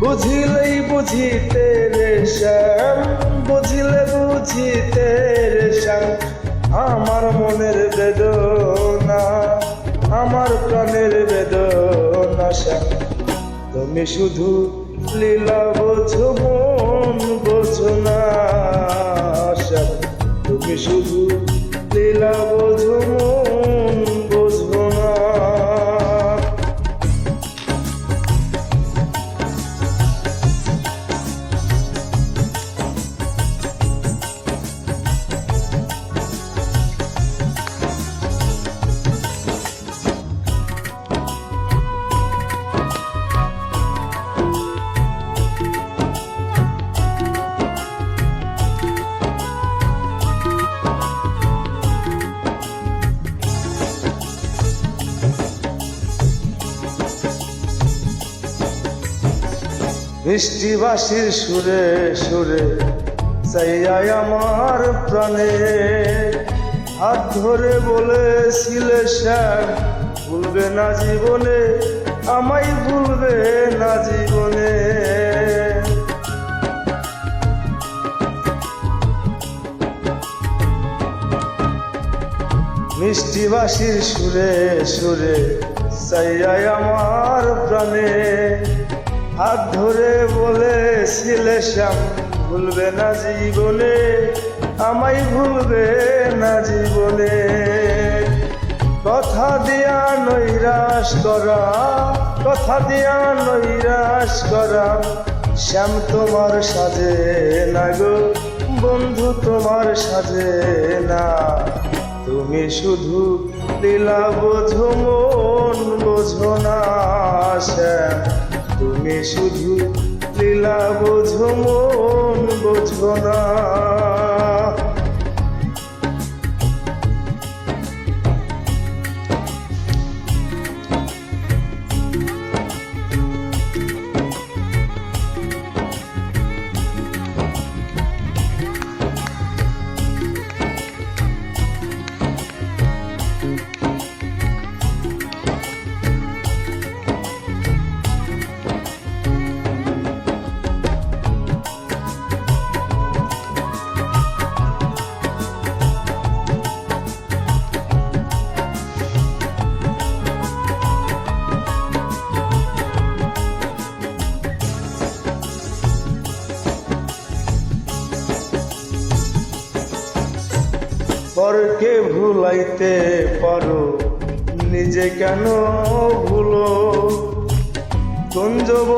বুঝিলেই বুঝিতে রে শ্যাম, বুঝিলে বুঝিতে রে শ্যাম, আমার মনের বেদনা, আমার প্রাণের বেদনা শ্যাম। তুমি শুধু লীলা বোঝো মন বোঝো না শ্যাম, তুমি শুধু লীলা বোঝো মন বোঝো না। মিষ্টি বাঁশির সুরে সুরে চাইয়াই আমার প্রাণে, হাত ধরে বলেছিলে শ্যাম ভুলবে না জীবনে, আমায় ভুলবে না জীবনে। মিষ্টি বাঁশির সুরে সুরে চাইয়াই আমার প্রাণে, হাত ধরে বলেছিলে শ্যাম ভুলবে না জীবনে, আমায় ভুলবে না জীবনে। কথা দিয়া নৈরাশ করা, কথা দিয়া নৈরাশ করা, শ্যাম তোমার সাজে না গো বন্ধু, তোমার সাজে না। তুমি শুধু লীলা বোঝো মন বোঝো না শ্যাম, তুমি শুধু লীলা বোঝো মন বোঝো না। পরকে ভুলাইতে পারো নিজে কেন ভুলো, কোন যৌবন